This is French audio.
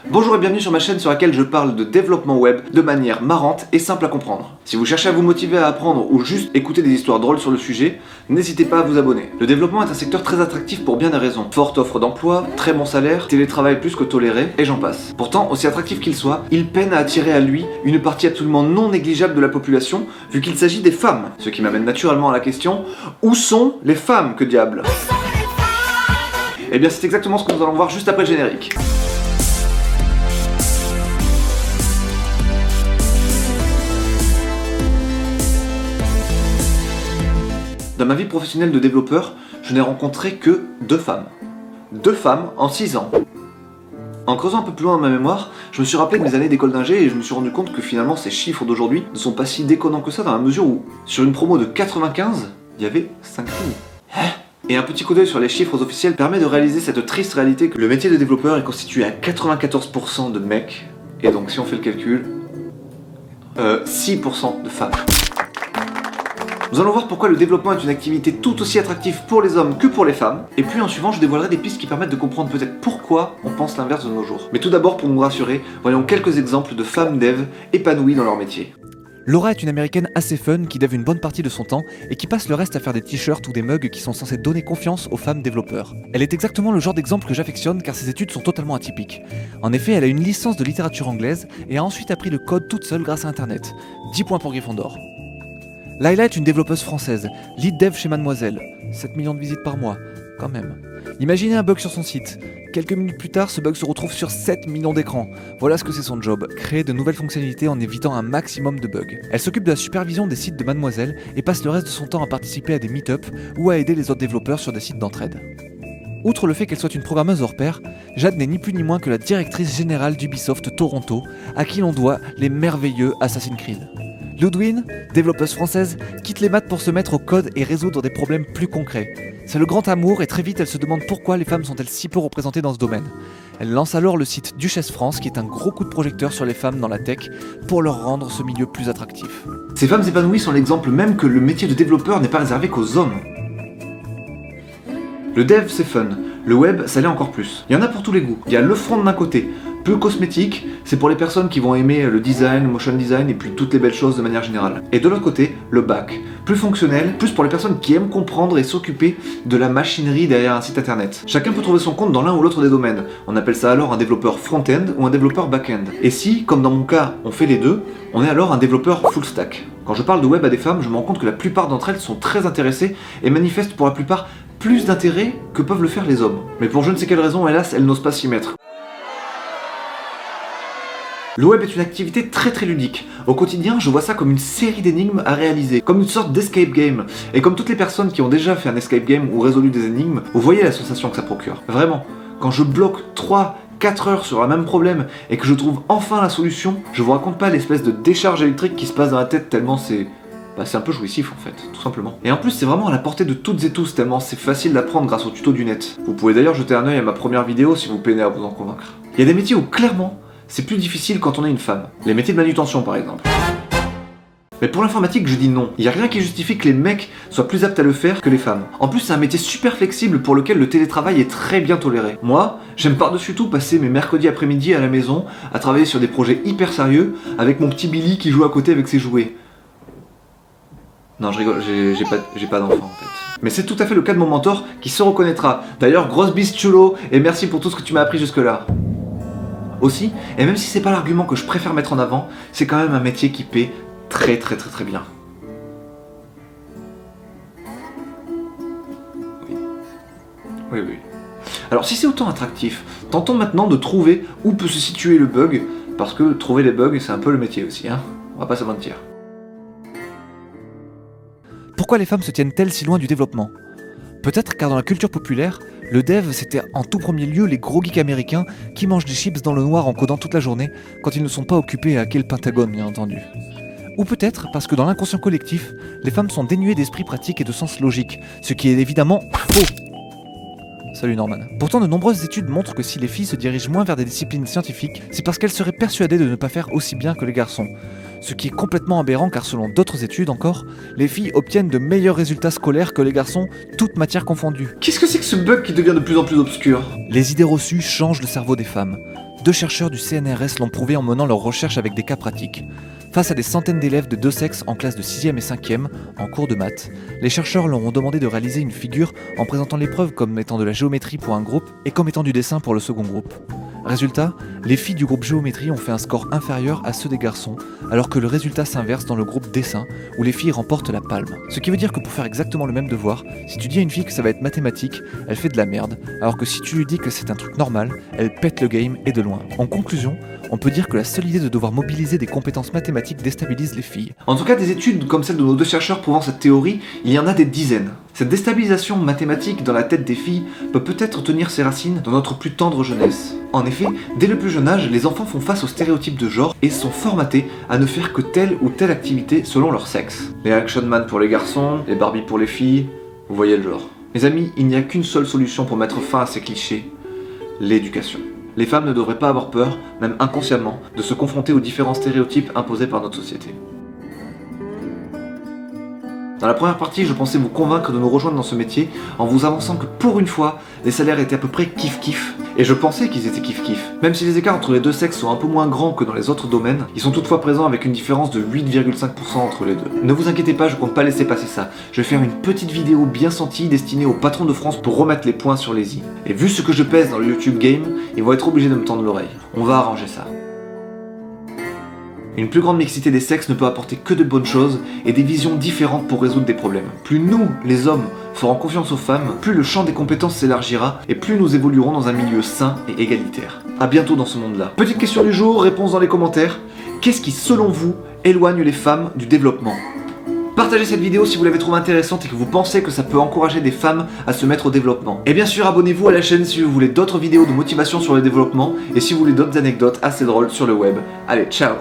Bonjour et bienvenue sur ma chaîne sur laquelle je parle de développement web de manière marrante et simple à comprendre. Si vous cherchez à vous motiver à apprendre ou juste écouter des histoires drôles sur le sujet, n'hésitez pas à vous abonner. Le développement est un secteur très attractif pour bien des raisons. Forte offre d'emploi, très bon salaire, télétravail plus que toléré, et j'en passe. Pourtant, aussi attractif qu'il soit, il peine à attirer à lui une partie absolument non négligeable de la population, vu qu'il s'agit des femmes. Ce qui m'amène naturellement à la question, où sont les femmes, que diable ? Eh bien c'est exactement ce que nous allons voir juste après le générique. Dans ma vie professionnelle de développeur, je n'ai rencontré que 2 femmes. 2 femmes en 6 ans. En creusant un peu plus loin dans ma mémoire, je me suis rappelé de mes années d'école d'ingé et je me suis rendu compte que finalement ces chiffres d'aujourd'hui ne sont pas si déconnants que ça dans la mesure où, sur une promo de 95, il y avait 5 filles. Et un petit coup d'œil sur les chiffres officiels permet de réaliser cette triste réalité que le métier de développeur est constitué à 94% de mecs, et donc si on fait le calcul, 6% de femmes. Nous allons voir pourquoi le développement est une activité tout aussi attractive pour les hommes que pour les femmes, et puis en suivant je dévoilerai des pistes qui permettent de comprendre peut-être pourquoi on pense l'inverse de nos jours. Mais tout d'abord, pour nous rassurer, voyons quelques exemples de femmes dev épanouies dans leur métier. Laura est une américaine assez fun qui dev une bonne partie de son temps et qui passe le reste à faire des t-shirts ou des mugs qui sont censés donner confiance aux femmes développeurs. Elle est exactement le genre d'exemple que j'affectionne car ses études sont totalement atypiques. En effet, elle a une licence de littérature anglaise et a ensuite appris le code toute seule grâce à internet. 10 points pour Gryffondor. Laila est une développeuse française, lead dev chez Mademoiselle. 7 millions de visites par mois, quand même. Imaginez un bug sur son site. Quelques minutes plus tard, ce bug se retrouve sur 7 millions d'écrans. Voilà ce que c'est son job, créer de nouvelles fonctionnalités en évitant un maximum de bugs. Elle s'occupe de la supervision des sites de Mademoiselle et passe le reste de son temps à participer à des meet-up ou à aider les autres développeurs sur des sites d'entraide. Outre le fait qu'elle soit une programmeuse hors pair, Jade n'est ni plus ni moins que la directrice générale d'Ubisoft Toronto, à qui l'on doit les merveilleux Assassin's Creed. Ludwin, développeuse française, quitte les maths pour se mettre au code et résoudre des problèmes plus concrets. C'est le grand amour et très vite elle se demande pourquoi les femmes sont-elles si peu représentées dans ce domaine. Elle lance alors le site Duchesse France qui est un gros coup de projecteur sur les femmes dans la tech pour leur rendre ce milieu plus attractif. Ces femmes épanouies sont l'exemple même que le métier de développeur n'est pas réservé qu'aux hommes. Le dev c'est fun, le web ça l'est encore plus. Il y en a pour tous les goûts. Il y a le front d'un côté, peu cosmétique, c'est pour les personnes qui vont aimer le design, le motion design et puis toutes les belles choses de manière générale. Et de l'autre côté, le back, plus fonctionnel, plus pour les personnes qui aiment comprendre et s'occuper de la machinerie derrière un site internet. Chacun peut trouver son compte dans l'un ou l'autre des domaines. On appelle ça alors un développeur front-end ou un développeur back-end. Et si, comme dans mon cas, on fait les deux, on est alors un développeur full stack. Quand je parle de web à des femmes, je me rends compte que la plupart d'entre elles sont très intéressées et manifestent pour la plupart plus d'intérêt que peuvent le faire les hommes. Mais pour je ne sais quelle raison, hélas, elles n'osent pas s'y mettre. Le web est une activité très ludique. Au quotidien, je vois ça comme une série d'énigmes à réaliser, comme une sorte d'escape game. Et comme toutes les personnes qui ont déjà fait un escape game ou résolu des énigmes, vous voyez la sensation que ça procure. Vraiment, quand je bloque 3-4 heures sur un même problème et que je trouve enfin la solution, je vous raconte pas l'espèce de décharge électrique qui se passe dans la tête tellement c'est un peu jouissif en fait, tout simplement. Et en plus c'est vraiment à la portée de toutes et tous tellement c'est facile d'apprendre grâce aux tutos du net. Vous pouvez d'ailleurs jeter un œil à ma première vidéo si vous peinez à vous en convaincre. Il y a des métiers où clairement c'est plus difficile quand on est une femme. Les métiers de manutention par exemple. Mais pour l'informatique, je dis non. Il n'y a rien qui justifie que les mecs soient plus aptes à le faire que les femmes. En plus, c'est un métier super flexible pour lequel le télétravail est très bien toléré. Moi, j'aime par-dessus tout passer mes mercredis après-midi à la maison à travailler sur des projets hyper sérieux avec mon petit Billy qui joue à côté avec ses jouets. Non, je rigole, j'ai pas d'enfant en fait. Mais c'est tout à fait le cas de mon mentor qui se reconnaîtra. D'ailleurs, grosse bise chulo et merci pour tout ce que tu m'as appris jusque-là. Aussi, et même si c'est pas l'argument que je préfère mettre en avant, c'est quand même un métier qui paie très bien. Oui. Alors si c'est autant attractif, tentons maintenant de trouver où peut se situer le bug, parce que trouver les bugs c'est un peu le métier aussi, hein. On va pas se mentir. Pourquoi les femmes se tiennent-elles si loin du développement ? Peut-être car dans la culture populaire, le dev c'était en tout premier lieu les gros geeks américains qui mangent des chips dans le noir en codant toute la journée quand ils ne sont pas occupés à hacker le Pentagone bien entendu. Ou peut-être parce que dans l'inconscient collectif, les femmes sont dénuées d'esprit pratique et de sens logique, ce qui est évidemment faux. Salut Norman. Pourtant, de nombreuses études montrent que si les filles se dirigent moins vers des disciplines scientifiques, c'est parce qu'elles seraient persuadées de ne pas faire aussi bien que les garçons. Ce qui est complètement aberrant car selon d'autres études encore, les filles obtiennent de meilleurs résultats scolaires que les garçons, toutes matières confondues. Qu'est-ce que c'est que ce bug qui devient de plus en plus obscur ? Les idées reçues changent le cerveau des femmes. 2 chercheurs du CNRS l'ont prouvé en menant leurs recherches avec des cas pratiques. Face à des centaines d'élèves de 2 sexes en classe de 6e et 5e, en cours de maths, les chercheurs leur ont demandé de réaliser une figure en présentant l'épreuve comme étant de la géométrie pour un groupe et comme étant du dessin pour le second groupe. Résultat, les filles du groupe géométrie ont fait un score inférieur à ceux des garçons, alors que le résultat s'inverse dans le groupe dessin, où les filles remportent la palme. Ce qui veut dire que pour faire exactement le même devoir, si tu dis à une fille que ça va être mathématique, elle fait de la merde, alors que si tu lui dis que c'est un truc normal, elle pète le game et de loin. En conclusion, on peut dire que la seule idée de devoir mobiliser des compétences mathématiques déstabilise les filles. En tout cas, des études comme celle de nos 2 chercheurs prouvant cette théorie, il y en a des dizaines. Cette déstabilisation mathématique dans la tête des filles peut peut-être tenir ses racines dans notre plus tendre jeunesse. En effet, dès le plus jeune âge, les enfants font face aux stéréotypes de genre et sont formatés à ne faire que telle ou telle activité selon leur sexe. Les Action Man pour les garçons, les Barbie pour les filles, vous voyez le genre. Mes amis, il n'y a qu'une seule solution pour mettre fin à ces clichés, l'éducation. Les femmes ne devraient pas avoir peur, même inconsciemment, de se confronter aux différents stéréotypes imposés par notre société. Dans la première partie, je pensais vous convaincre de nous rejoindre dans ce métier en vous avançant que pour une fois, les salaires étaient à peu près kiff-kiff. Et je pensais qu'ils étaient kiff-kiff. Même si les écarts entre les 2 sexes sont un peu moins grands que dans les autres domaines, ils sont toutefois présents avec une différence de 8,5% entre les deux. Ne vous inquiétez pas, je compte pas laisser passer ça. Je vais faire une petite vidéo bien sentie destinée aux patrons de France pour remettre les points sur les i. Et vu ce que je pèse dans le YouTube game, ils vont être obligés de me tendre l'oreille. On va arranger ça. Une plus grande mixité des sexes ne peut apporter que de bonnes choses et des visions différentes pour résoudre des problèmes. Plus nous, les hommes, ferons confiance aux femmes, plus le champ des compétences s'élargira et plus nous évoluerons dans un milieu sain et égalitaire. A bientôt dans ce monde-là. Petite question du jour, réponse dans les commentaires. Qu'est-ce qui, selon vous, éloigne les femmes du développement ? Partagez cette vidéo si vous l'avez trouvée intéressante et que vous pensez que ça peut encourager des femmes à se mettre au développement. Et bien sûr, abonnez-vous à la chaîne si vous voulez d'autres vidéos de motivation sur le développement et si vous voulez d'autres anecdotes assez drôles sur le web. Allez, ciao!